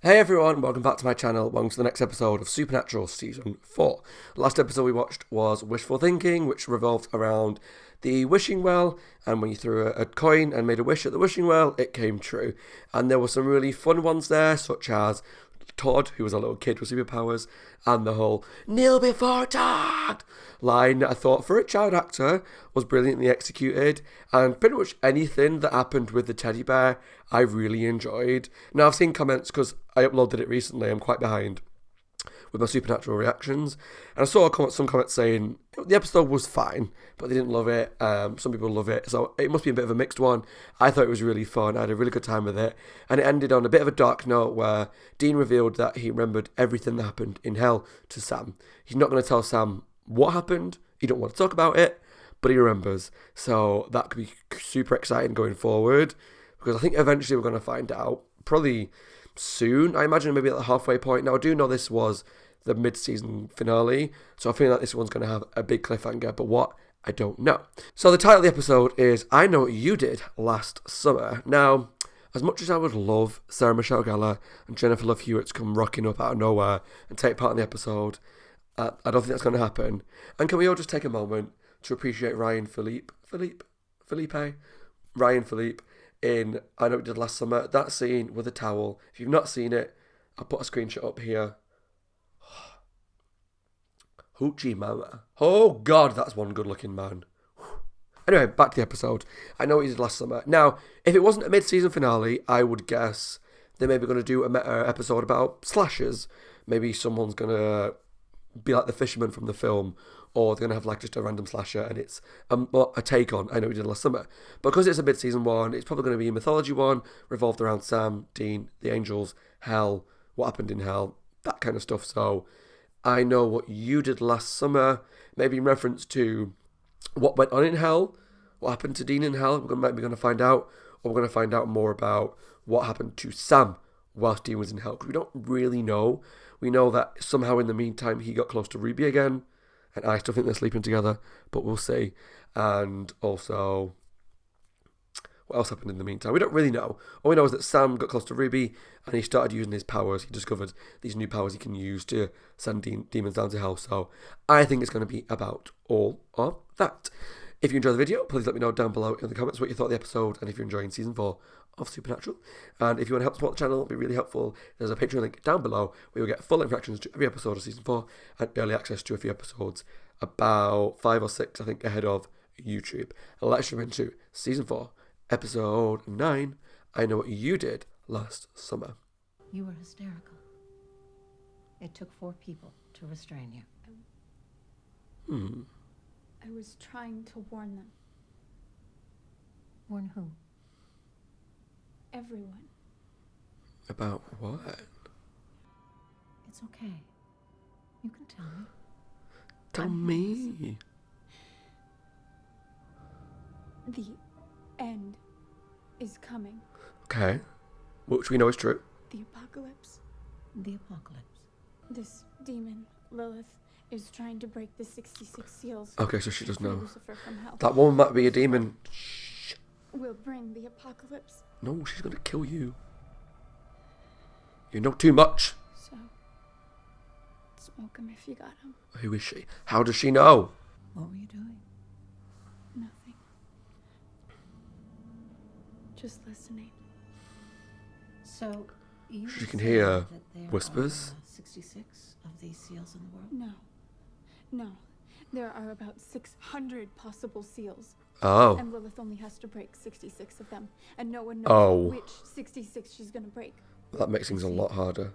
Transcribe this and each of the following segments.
Hey everyone, welcome back to my channel. Welcome to the next episode of Supernatural Season 4. Last episode we watched was Wishful Thinking, which revolved around the wishing well, and when you threw a coin and made a wish at the wishing well, it came true. And there were some really fun ones there, such as Todd, who was a little kid with superpowers, and the whole "kneel before Todd" line that I thought for a child actor was brilliantly executed, and pretty much anything that happened with the teddy bear I really enjoyed. Now I've seen comments because I uploaded it recently, I'm quite behind with my Supernatural reactions, and I saw some comments saying the episode was fine, but they didn't love it. Some people love it, so it must be a bit of a mixed one. I thought it was really fun. I had a really good time with it, and it ended on a bit of a dark note where Dean revealed that he remembered everything that happened in hell to Sam. He's not going to tell Sam what happened. He don't want to talk about it, but he remembers. So that could be super exciting going forward, because I think eventually we're going to find out, probably soon. I imagine maybe at the halfway point. Now I do know this was the mid-season finale, so I feel like this one's going to have a big cliffhanger, but what, I don't know. So the title of the episode is I Know What You Did Last Summer. Now, as much as I would love Sarah Michelle Gellar and Jennifer Love Hewitt to come rocking up out of nowhere and take part in the episode, I don't think that's going to happen. And can we all just take a moment to appreciate Ryan Philippe in I Know What You Did Last Summer. That scene with a towel. If you've not seen it, I'll put a screenshot up here. Hoochie mama. Oh God, that's one good looking man. Anyway, back to the episode. I Know What You Did Last Summer. Now, if it wasn't a mid-season finale, I would guess they're maybe going to do a meta episode about slashers. Maybe someone's going to be like the fisherman from the film, or they're going to have like just a random slasher, and it's a take on I Know What You Did Last Summer. Because it's a mid-season one, it's probably going to be a mythology one, revolved around Sam, Dean, the angels, hell, what happened in hell, that kind of stuff. So I Know What You Did Last Summer, maybe in reference to what went on in hell, what happened to Dean in hell, we're maybe going to find out, or we're going to find out more about what happened to Sam whilst Dean was in hell, because we don't really know. We know that somehow in the meantime he got close to Ruby again, and I still think they're sleeping together, but we'll see. And also, what else happened in the meantime? We don't really know. All we know is that Sam got close to Ruby, and he started using his powers. He discovered these new powers he can use to send demons down to hell. So I think it's going to be about all of that. If you enjoyed the video, please let me know down below in the comments what you thought of the episode, and if you're enjoying Season 4 of Supernatural. And if you want to help support the channel, it'll be really helpful. There's a Patreon link down below where you'll get full reactions to every episode of Season 4 and early access to a few episodes, about 5 or 6, I think, ahead of YouTube. And let's jump into Season 4, Episode 9, I Know What You Did Last Summer. You were hysterical. It took 4 people to restrain you. I was trying to warn them. Warn who? Everyone. About what? It's okay. You can tell me. Tell me. The end is coming. Okay. Which we know is true. The apocalypse. The apocalypse. This demon, Lilith, is trying to break the 66 seals. Okay, so she does know. Lucifer from hell. That woman might be a demon. Shh. Will bring the apocalypse. No, she's going to kill you. You know too much. So, smoke him if you got him. Who is she? How does she know? What were you doing? Nothing. Just listening. So, you She can say hear that there whispers. are 66 of these seals in the world? No. No. There are about 600 possible seals. Oh. And Lilith only has to break 66 of them. And no one knows Oh. which 66 she's gonna break. That makes things a lot harder.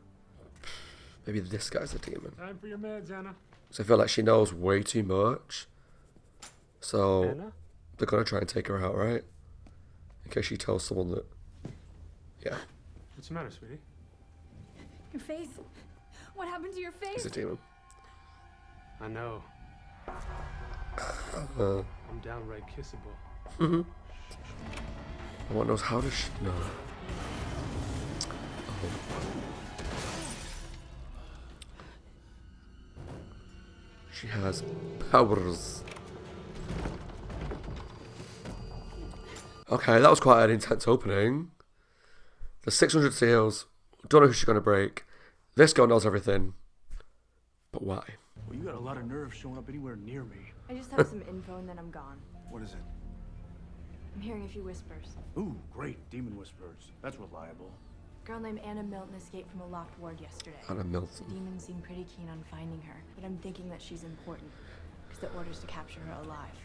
Maybe this guy's a demon. Time for your meds, Anna. So I feel like she knows way too much. So Anna? they're going to try and take her out, right? In case she tells someone that... Yeah, What's the matter, sweetie? Your face? What happened to your it's face? a demon. I know. Uh, I'm downright kissable. One knows how does she know? Oh. She has powers. Okay, that was quite an intense opening. The 600 seals Don't know who she's going to break. This girl knows everything. But why? Well, you got a lot of nerve showing up anywhere near me. I just have some info and then I'm gone. What is it? I'm hearing a few whispers. Ooh, great. Demon whispers. That's reliable. A girl named Anna Milton escaped from a locked ward yesterday. Anna The Milton. demons seem pretty keen on finding her, but I'm thinking that she's important. Because the order's to capture her alive.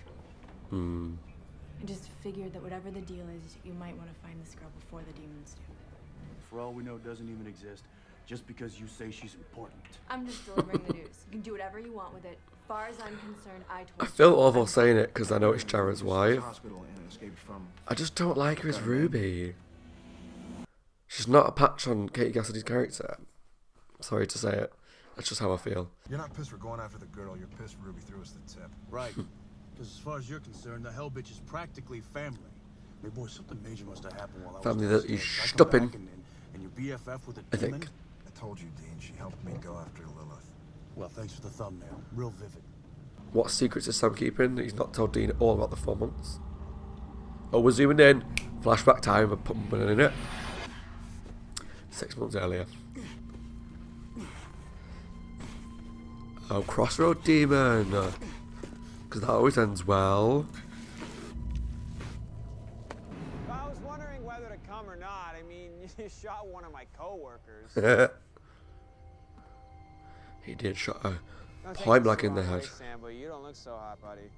I just figured that whatever the deal is, you might want to find this girl before the demons do. For all we know, it doesn't even exist. Just because you say she's important. I'm just delivering the news. You can do whatever you want with it. As far as I'm concerned, I told I you. feel awful saying it because I know it's Jared's wife. Hospital and escaped from. I just don't like her as Ruby. She's not a patch on Katie Cassidy's character. Sorry to say it. That's just how I feel. You're not pissed we're going after the girl. You're pissed Ruby threw us the tip. Right. Because as far as you're concerned, the hell bitch is practically family. Hey boy, something major must have happened while I was Family that downstairs. he's I come stopping. back and your BFF with a I demon? think. I told you, Dean. She helped me go after Lilith. Well, thanks for the thumbnail. Real vivid. What secrets is Sam keeping? He's not told Dean all about the 4 months. Oh, we're zooming in. Flashback time. We're pumping in it. 6 months earlier. Oh, Crossroad Demon. Because that always ends well. I was wondering whether to come or not. I mean, you shot one of my coworkers. He did shot a Don't take point this blank in the wrong way, head. Sam, but you don't look so hot, buddy.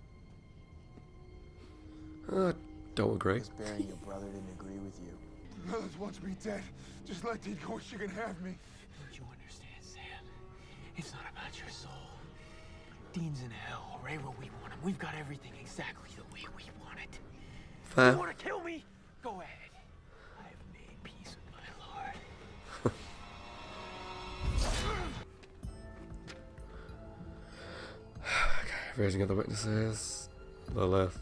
Don't agree. Just burying your brother didn't agree with you. Lilith wants me dead. Just let Dean go. She can have me. Don't you understand, Sam? It's not about your soul. Dean's in hell, right where we want him. We've got everything exactly the way we want it. Fair. You want to kill me? Go ahead. I've made peace with my lord. Okay, raising other witnesses. Lilith.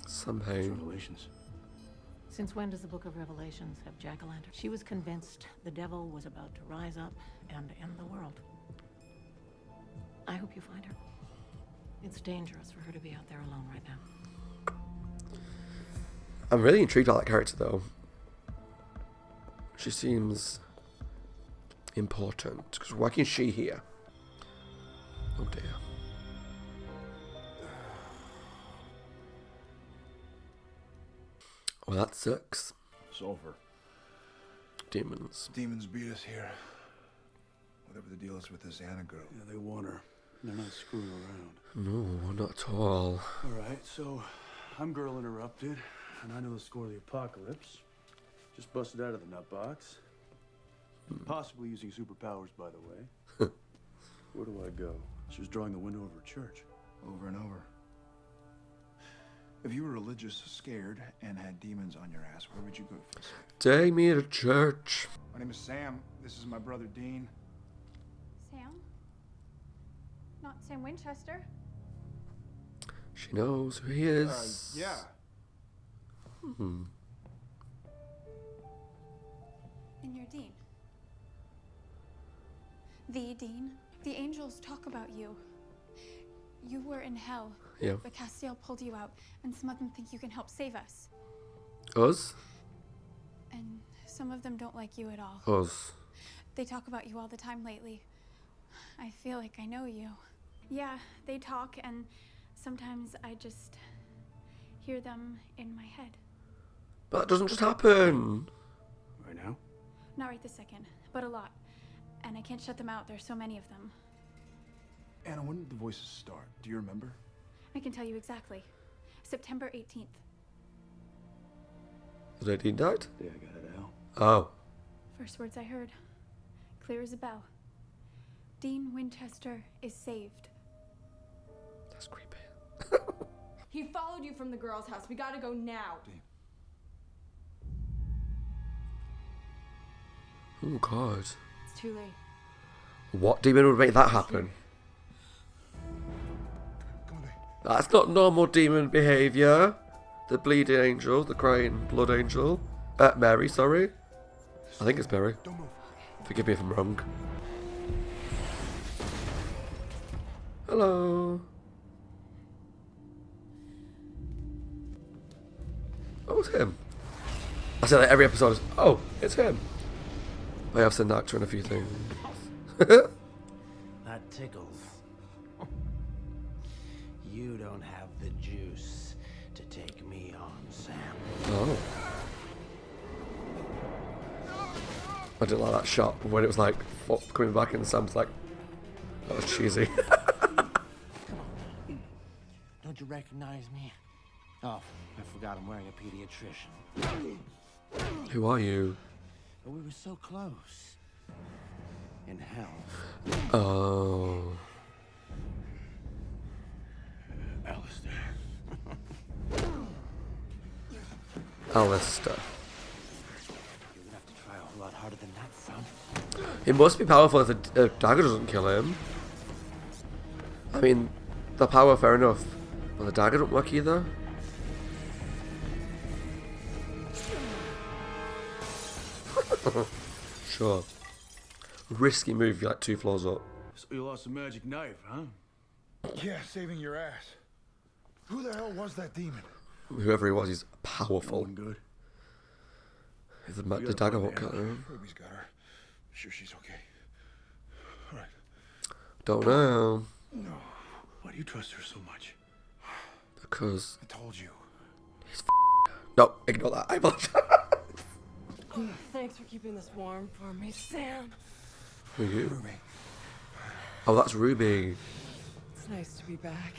Somehow. Revelations. Since when does the Book of Revelations have jack-o'-lantern? She was convinced the devil was about to rise up and end the world. I hope you find her. It's dangerous for her to be out there alone right now. I'm really intrigued by that character, though. She seems important. Because why can she hear? Oh dear. Well, that sucks. It's over. Demons. Demons beat us here. Whatever the deal is with this Anna girl. Yeah, they want her. They're not screwing around. No, not at all. All right, so I'm Girl Interrupted, and I know the score of the apocalypse. Just busted out of the nut box. Possibly using superpowers, by the way. Where do I go? She was drawing the window of her church. Over and over. If you were religious, scared, and had demons on your ass, where would you go for safety? Take me to church. My name is Sam. This is my brother Dean. Sam? Not Sam Winchester. She knows who he is. Yeah. And you're Dean. The Dean. The angels talk about you. You were in hell. Yeah. But Castiel pulled you out, and some of them think you can help save us. Us? And some of them don't like you at all. Us. They talk about you all the time lately. I feel like I know you. Yeah, they talk, and sometimes I just hear them in my head. But that doesn't just happen. Right now? Not right this second, but a lot. And I can't shut them out. There's so many of them. Anna, when did the voices start? Do you remember? I can tell you exactly. September 18th. The day Dean died? Yeah, I got it out. Oh. First words I heard. Clear as a bell. Dean Winchester is saved. That's creepy. He followed you from the girl's house. We gotta go now. Oh god. It's too late. What demon would make that happen? Come on, Dean. That's not normal demon behaviour. The bleeding angel, the crying blood angel. Mary, sorry. I think it's Mary. Don't move. Forgive me if I'm wrong. Hello. Oh, it's him. I say that every episode is, oh, it's him. I have seen the actor in a few things. That tickles. You don't have the juice to take me on, Sam. Oh. I didn't like that shot when it was like coming back and Sam's like, that was cheesy. Don't you recognize me? Oh, I forgot I'm wearing a pediatrician. Who are you? But we were so close. In hell. Oh. Alistair. Alistair. You would have to try a whole lot harder than that, son. It must be powerful if the dagger doesn't kill him. I mean, the power, fair enough. But the dagger don't work either. Sure. Risky move, you're like 2 floors up. So you lost a magic knife, huh? Yeah, saving your ass. Who the hell was that demon? Whoever he was, he's No powerful. one good. If the dagger won't kill him. Ruby's got her. Sure she's okay. All right. Don't know. No. Why do you trust her so much? Because I told you. no, ignore that. I apologize. Thanks for keeping this warm for me, Sam. Who are you? Ruby. Oh, that's Ruby. It's nice to be back.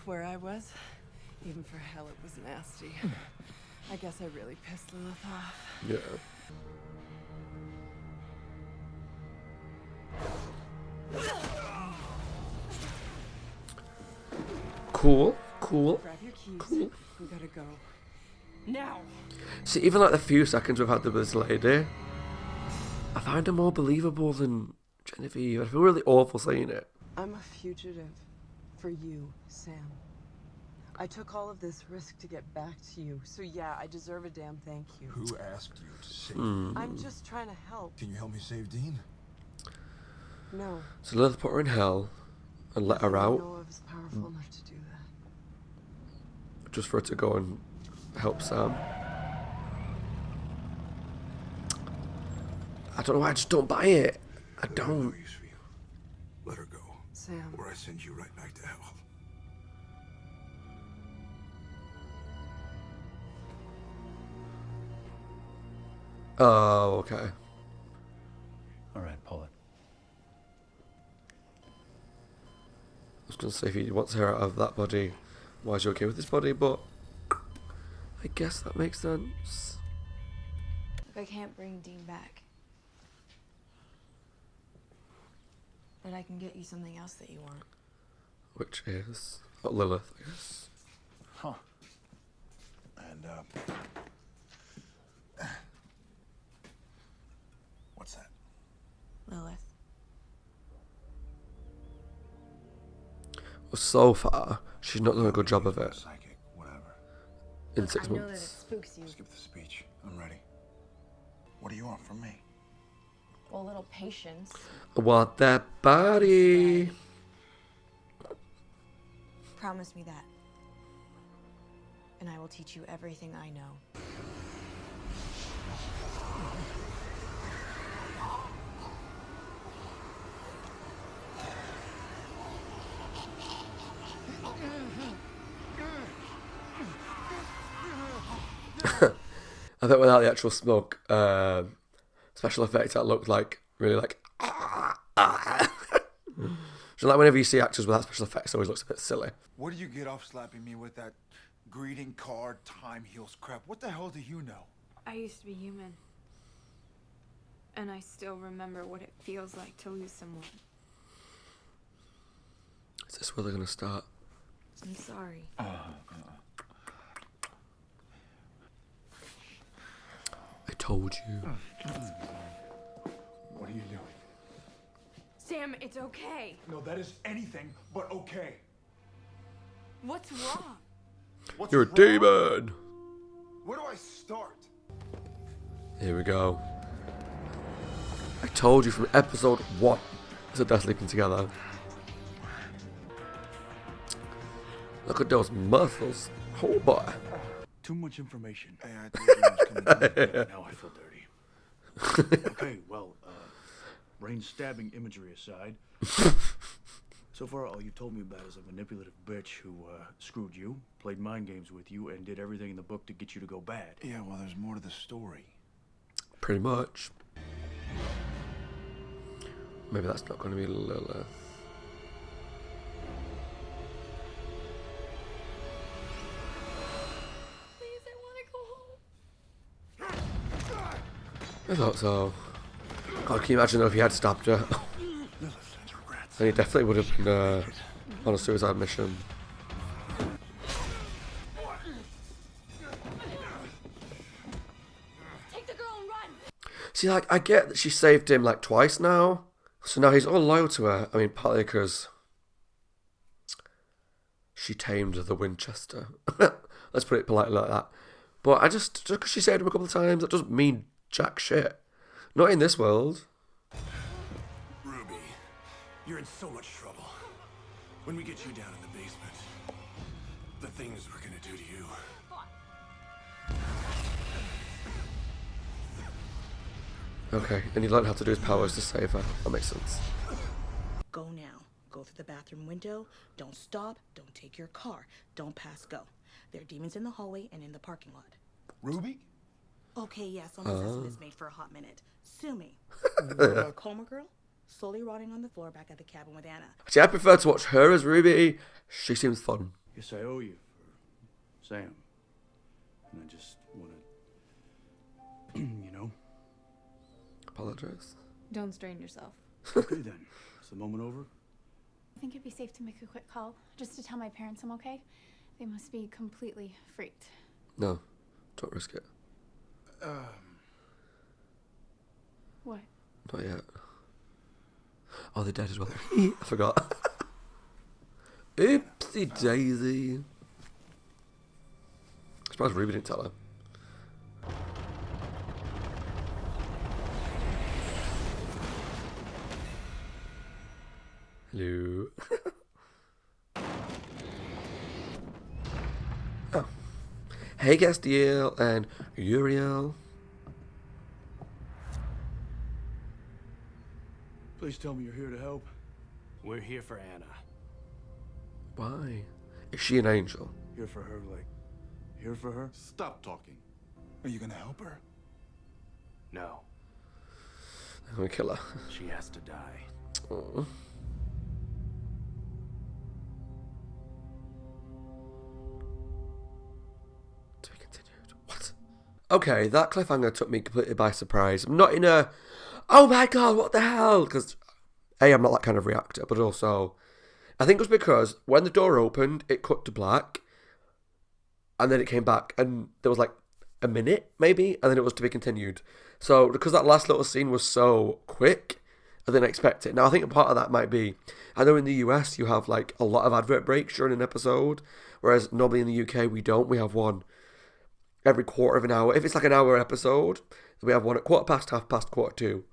Where I was, even for hell, it was nasty. I guess I really pissed Lilith off. Yeah. Cool. Grab your keys. We gotta go. Now! See, even like the few seconds we've had with this lady, I find her more believable than Genevieve. I feel really awful saying it. I'm a fugitive for you, Sam. I took all of this risk to get back to you, so yeah, I deserve a damn thank you. Who asked you to save me? I'm just trying to help. Can you help me save Dean? No. So Lilith put her in hell and let her I out know I was powerful enough to do that. just for her to go and help Sam. I don't know why I just don't buy it. I don't. No use for you. Let her go, Sam. or I send you right back to hell. Oh, okay. All right, pull it. I was going to say if he wants her out of that body, why is she okay with this body? But I guess that makes sense. If I can't bring Dean back, then I can get you something else that you want. Which is Lilith, I guess. Huh. And, what's that? Lilith. Well, so far, she's not done a good job of it Psychic, whatever. in Look, 6 I know that it months. spooks you. Skip the speech. I'm ready. What do you want from me? Well, a little patience. Want that body? Promise me that. And I will teach you everything I know. I think without the actual smoke, special effects, that looked like really like. So like whenever you see actors without special effects, it always looks a bit silly. What do you get off slapping me with that greeting card time heals crap? What the hell do you know? I used to be human. And I still remember what it feels like to lose someone. Is this where they're gonna start? I'm sorry. I told you. What are you doing? Sam, it's okay. No, that is anything but okay. What's wrong? What's You're a wrong? demon. Where do I start? Here we go. I told you from episode 1. So they're sleeping together. Look at those muscles. Oh boy. too much information. Hey, I told you I was coming in. Now I feel dirty. Okay, well, brain stabbing imagery aside, so far all you've told me about is a manipulative bitch who screwed you, played mind games with you, and did everything in the book to get you to go bad. Yeah, well, there's more to the story. Pretty much. Maybe that's not going to be Lilith. Please, I want to go home. I thought so. God, can you imagine though if he had stabbed her? Then he definitely would have been on a suicide mission. Take the girl and run. See, like, I get that she saved him like twice now. So now he's all loyal to her. I mean, partly because she tamed the Winchester. Let's put it politely like that. But just because she saved him a couple of times, that doesn't mean jack shit. Not in this world. Ruby, you're in so much trouble. When we get you down in the basement, the things we're gonna do to you. Okay, and he learned how to do his powers to save her. That makes sense. Go now. Go through the bathroom window. Don't stop. Don't take your car. Don't pass go. There are demons in the hallway and in the parking lot. Ruby? Okay, yes, almost as is made for a hot minute. Sue me. Your coma girl, slowly rotting on the floor back at the cabin with Anna. See, I prefer to watch her as Ruby. She seems fun. Guess I owe you for Sam. And I just want to, you know. Apologize. Don't strain yourself. Okay then. Is the moment over? I think it'd be safe to make a quick call, just to tell my parents I'm okay. They must be completely freaked. No, don't risk it. What? Not yet. Oh, they're dead as well. I forgot. Oopsie daisy. I suppose Ruby didn't tell her. Hello. Oh. Hey, Castiel and Uriel. Please tell me you're here to help. We're here for Anna. Why? Is she an angel? Here for her, like, here for her? Stop talking. Are you gonna help her? No, I'm gonna kill her. she has to die. Aww. To be continued. What? Okay, that cliffhanger took me completely by surprise. I'm not in a, oh my god, what the hell? Because, A, I'm not that kind of reactor, but also, I think it was because when the door opened, it cut to black, and then it came back, and there was like a minute, maybe, and then it was to be continued. So, because that last little scene was so quick, I didn't expect it. Now, I think a part of that might be, I know in the US you have like a lot of advert breaks during an episode, whereas normally in the UK we don't. We have one every quarter of an hour. If it's like an hour episode, we have one at 1:15, 2:15,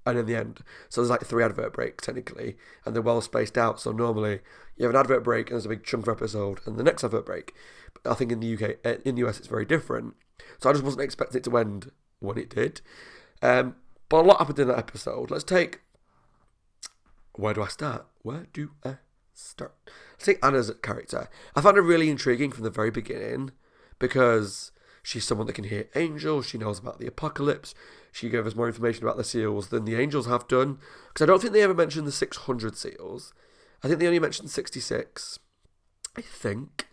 and in the end. So there's like 3 advert breaks technically, and they're well spaced out. So normally you have an advert break and there's a big chunk of episode, and the next advert break. But I think in the UK, in the US, it's very different. So I just wasn't expecting it to end when it did. But a lot happened in that episode. Let's take. Where do I start? Let's take Anna's character. I found her really intriguing from the very beginning because she's someone that can hear angels. She knows about the apocalypse. She gave us more information about the seals than the angels have done. Because I don't think they ever mentioned the 600 seals. I think they only mentioned 66. I think.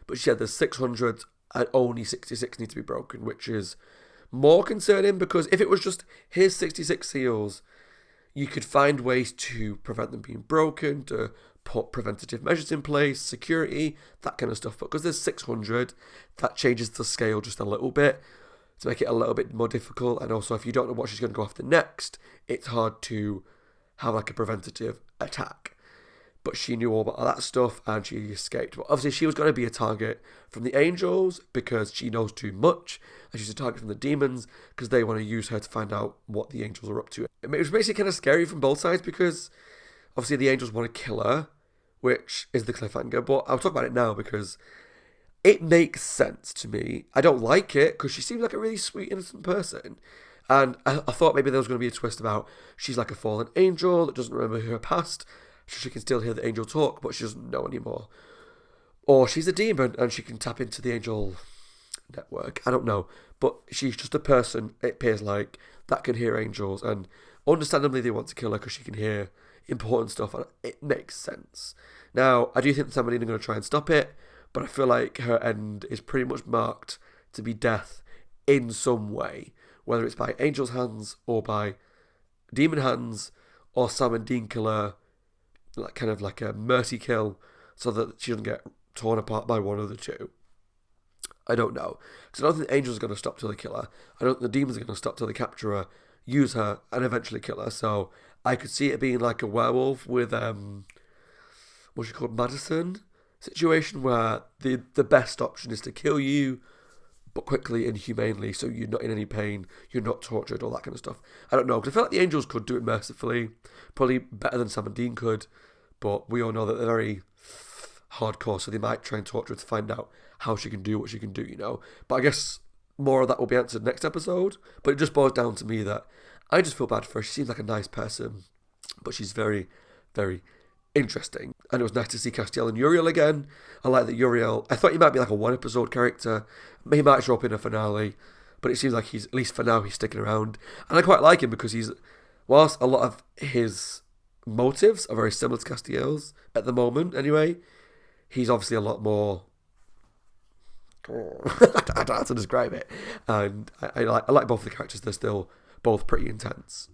But she said there's 600 and only 66 need to be broken, which is more concerning because if it was just here's 66 seals, you could find ways to prevent them being broken, to put preventative measures in place, security, that kind of stuff. But because there's 600, that changes the scale just a little bit to make it a little bit more difficult. And also, if you don't know what she's going to go after next, it's hard to have like a preventative attack. But she knew all about that stuff and she escaped. But obviously, she was going to be a target from the angels because she knows too much. And she's a target from the demons because they want to use her to find out what the angels are up to. It was basically kind of scary from both sides because obviously the angels want to kill her, which is the cliffhanger. But I'll talk about it now because it makes sense to me. I don't like it because she seems like a really sweet, innocent person. And I thought maybe there was going to be a twist about she's like a fallen angel that doesn't remember her past, so she can still hear the angel talk, but she doesn't know anymore. Or she's a demon and she can tap into the angel network. I don't know. But she's just a person, it appears like, that can hear angels. And understandably, they want to kill her because she can hear important stuff. And it makes sense. Now, I do think Sam and Dean are going to try and stop it, but I feel like her end is pretty much marked to be death in some way. Whether it's by angel's hands or by demon hands, or Sam and Dean kill her, like kind of like a mercy kill, so that she doesn't get torn apart by one of the two. I don't know. Because I don't think the angels are going to stop till they kill her. I don't think the demons are going to stop till they capture her, use her, and eventually kill her. So I could see it being like a werewolf with, what's she called, Madison situation, where the best option is to kill you, but quickly and humanely, so you're not in any pain, you're not tortured, all that kind of stuff. I don't know, because I feel like the angels could do it mercifully, probably better than Sam and Dean could, but we all know that they're very hardcore, so they might try and torture her to find out how she can do what she can do, you know. But I guess more of that will be answered next episode, but it just boils down to me that I just feel bad for her. She seems like a nice person, but she's very, very interesting. And it was nice to see Castiel and Uriel again. I like that Uriel, I thought he might be like a one episode character. He might show up in a finale, but it seems like he's, at least for now, he's sticking around. And I quite like him because he's, whilst a lot of his motives are very similar to Castiel's at the moment anyway, he's obviously a lot more, I don't know how to describe it. And I like both of the characters. They're still both pretty intense.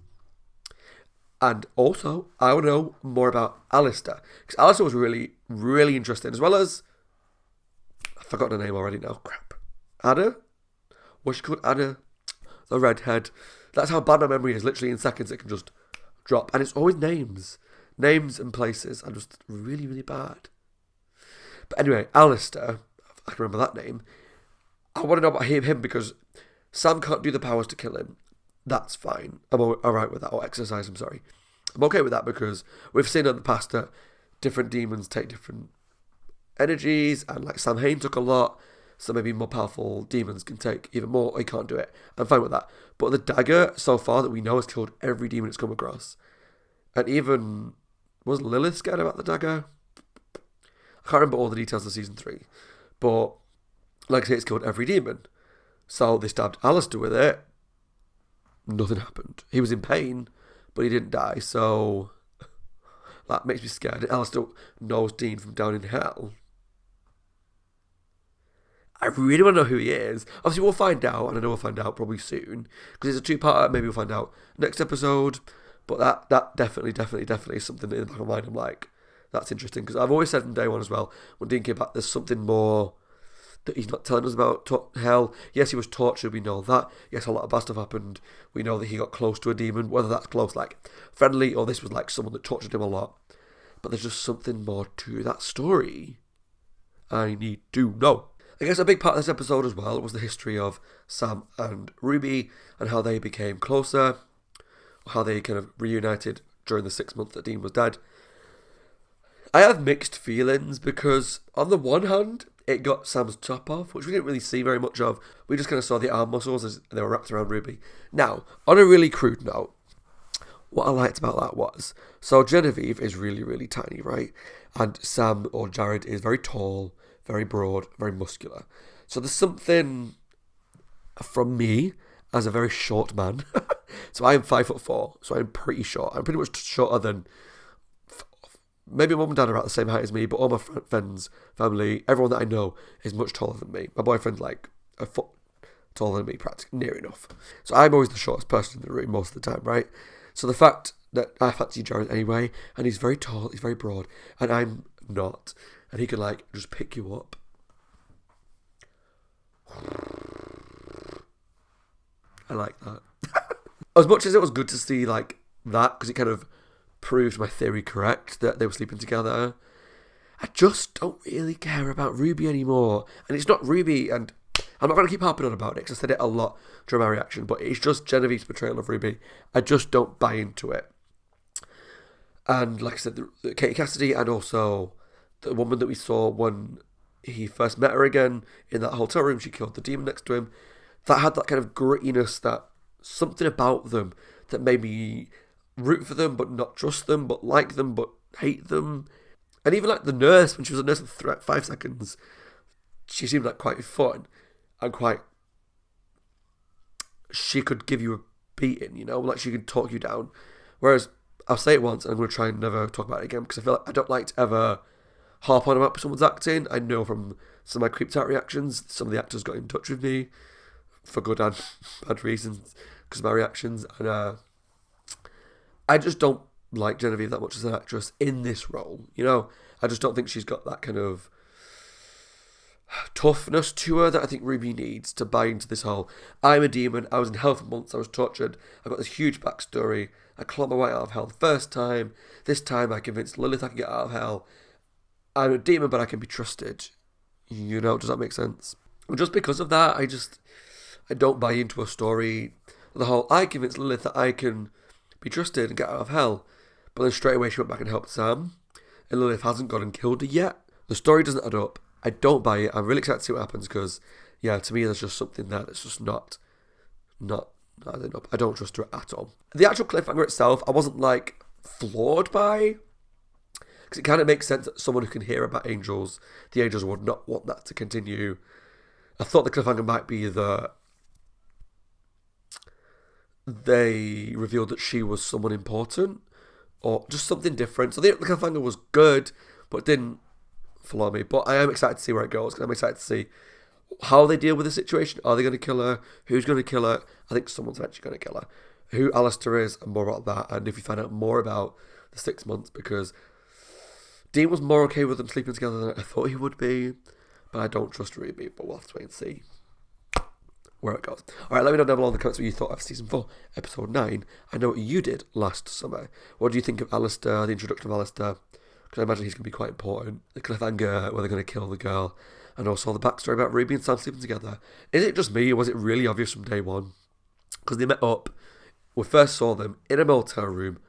And also, I want to know more about Alistair. Because Alistair was really, really interesting. As well as, I've forgotten her name already now. Crap. Anna? What's she called? Anna? The redhead. That's how bad my memory is. Literally in seconds it can just drop. And it's always names. Names and places are just really, really bad. But anyway, Alistair, I can remember that name. I want to know about him because Sam can't do the powers to kill him. That's fine. I'm alright with that. Or exercise, I'm sorry. I'm okay with that because we've seen in the past that different demons take different energies, and like Sam Hain took a lot, so maybe more powerful demons can take even more, or he can't do it. I'm fine with that. But the dagger, so far, that we know has killed every demon it's come across. And even, was Lilith scared about the dagger? I can't remember all the details of season 3. But, like I say, it's killed every demon. So they stabbed Alistair with it. Nothing happened. He was in pain, but he didn't die, so that makes me scared. Alistair knows Dean from down in hell. I really want to know who he is. Obviously, we'll find out, and I know we'll find out probably soon, because it's a 2-parter. Maybe we'll find out next episode, but that definitely is something in the back of my mind. I'm like, that's interesting, because I've always said from day one as well, when Dean came back, there's something more that he's not telling us about. Hell, yes, he was tortured, we know that. Yes, a lot of bad stuff happened. We know that he got close to a demon, whether that's close, like friendly, or this was like someone that tortured him a lot. But there's just something more to that story. I need to know. I guess a big part of this episode as well was the history of Sam and Ruby and how they became closer, how they kind of reunited during the 6 months that Dean was dead. I have mixed feelings because on the one hand, it got Sam's top off, which we didn't really see very much of. We just kind of saw the arm muscles as they were wrapped around Ruby. Now, on a really crude note, what I liked about that was, so Genevieve is really, really tiny, right? And Sam, or Jared, is very tall, very broad, very muscular. So there's something from me as a very short man. So I am 5'4", so I'm pretty short. I'm pretty much shorter than, maybe mum and dad are about the same height as me, but all my friends, family, everyone that I know is much taller than me. My boyfriend's like a foot taller than me, practically, near enough. So I'm always the shortest person in the room most of the time, right? So the fact that I fancy Jared anyway, and he's very tall, he's very broad, and I'm not, and he can like just pick you up. I like that. As much as it was good to see like that, because it kind of proved my theory correct that they were sleeping together, I just don't really care about Ruby anymore. And it's not Ruby, and I'm not going to keep harping on about it because I said it a lot during my reaction, but it's just Genevieve's portrayal of Ruby. I just don't buy into it. And like I said, Katie Cassidy and also the woman that we saw when he first met her again in that hotel room. She killed the demon next to him. That had that kind of grittiness, that something about them that made me root for them, but not trust them, but like them, but hate them. And even like the nurse, when she was a nurse for 5 seconds, she seemed like quite fun and quite... She could give you a beating, you know, like she could talk you down. Whereas, I'll say it once and I'm going to try and never talk about it again, because I feel like I don't like to ever harp on about someone's acting. I know from some of my creeped out reactions, some of the actors got in touch with me for good and bad reasons because of my reactions. And I just don't like Genevieve that much as an actress in this role. You know, I just don't think she's got that kind of toughness to her that I think Ruby needs to buy into this whole, I'm a demon, I was in hell for months, I was tortured, I've got this huge backstory, I clawed my way out of hell the first time, this time I convinced Lilith I can get out of hell, I'm a demon but I can be trusted. You know, does that make sense? And just because of that, I don't buy into a story, the whole, I convinced Lilith that I can be trusted and get out of hell, but then straight away she went back and helped Sam, and Lilith hasn't gone and killed her yet. The story doesn't add up. I don't buy it. I'm really excited to see what happens because, yeah, to me, there's just something there that's just not adding up. I don't trust her at all. The actual cliffhanger itself, I wasn't, like, floored by, because it kind of makes sense that someone who can hear about angels, the angels would not want that to continue. I thought the cliffhanger might be that they revealed that she was someone important, or just something different. So the cliffhanger was good, but didn't floor me. But I am excited to see where it goes, because I'm excited to see how they deal with the situation. Are they going to kill her? Who's going to kill her? I think someone's eventually going to kill her. Who Alistair is, and more about that. And if you find out more about the 6 months, because Dean was more okay with them sleeping together than I thought he would be. But I don't trust Ruby, but we'll have to wait and see where it goes. Alright, let me know down below in the comments what you thought of Season 4, Episode 9. I know what you did last summer. What do you think of Alistair, the introduction of Alistair? Because I imagine he's going to be quite important. The cliffhanger where they're going to kill the girl. And also the backstory about Ruby and Sam sleeping together. Is it just me, or was it really obvious from day one? Because they met up. We first saw them in a motel room.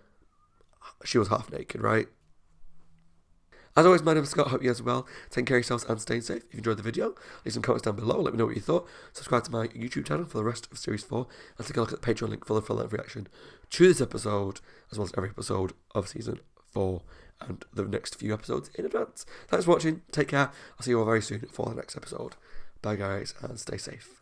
She was half naked, right? As always, my name is Scott. Hope you guys are well. Take care of yourselves and stay safe. If you enjoyed the video, leave some comments down below. Let me know what you thought. Subscribe to my YouTube channel for the rest of Series 4. And take a look at the Patreon link for the full reaction to this episode, as well as every episode of Season 4 and the next few episodes in advance. Thanks for watching. Take care. I'll see you all very soon for the next episode. Bye, guys, and stay safe.